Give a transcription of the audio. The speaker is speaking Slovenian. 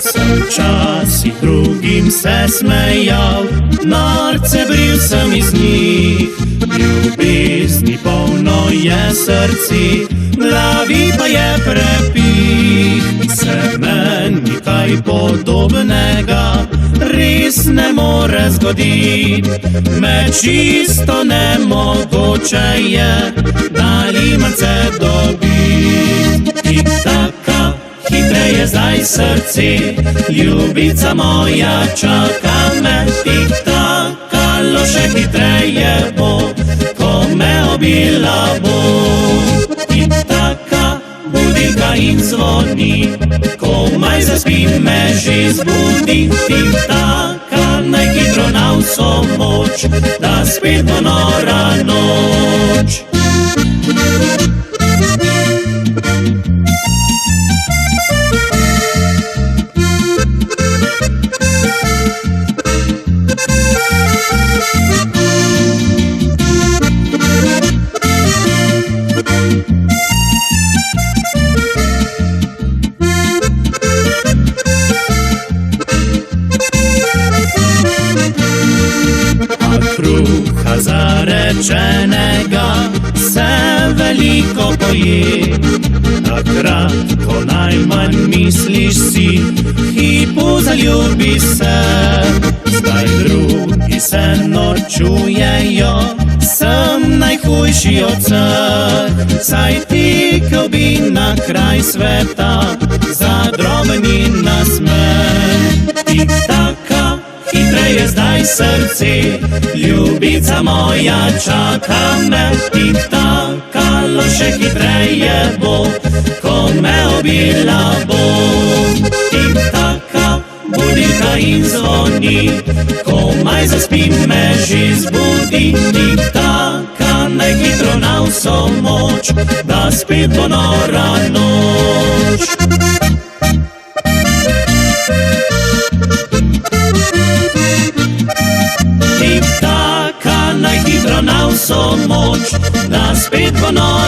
Sem včasih drugim se smejal, norce bril sem iz njih. Ljubezni polno je srci, glavi pa je prepih. Se meni kaj podobnega res ne more zgoditi. Me čisto nemogoče je daljimance dobiti. Tik-taka, hitreje zdaj srce, ljubica moja čaka me. Tik-taka, še hitreje bo, ko me obila bo. Tik-taka, budilka in zvoni, komaj zaspim, me že zbudi. Tik-taka, naj hitro na vso moč, da spet bo nora noč. Kruha zarečenega se veliko poje. Takrat, ko najmanj misliš si, hipu zaljubi se. Zdaj drugi se norčujejo, sem najhujši od vseh. Saj tekel bi na kraj sveta za drobni nasmeh. Tik-taka, hitreje zdaj srce, ljubica moja čaka me. Tik-taka, še hitreje bo, ko me obila bo. Tik-taka, budilka in zvoni, komaj zaspim, me že zbudi. Tik-taka, naj hitro na vso moč, da spet bo nora noč. Tik-taka, naj hitro na vso moč, da spet bo nora noč.